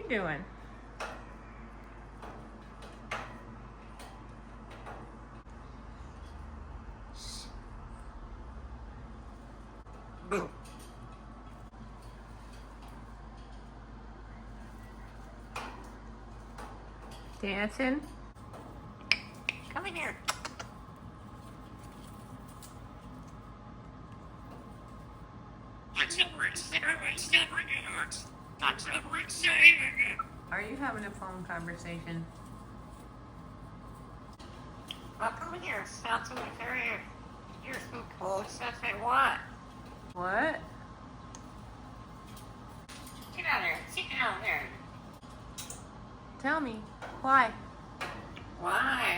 you doing? Dancing? Come in here. Are you having a phone conversation? Well, come here, sound to me, carrier. Here's some cold stuff I want. What? Get out there, sit down there. Tell me. Why? Why?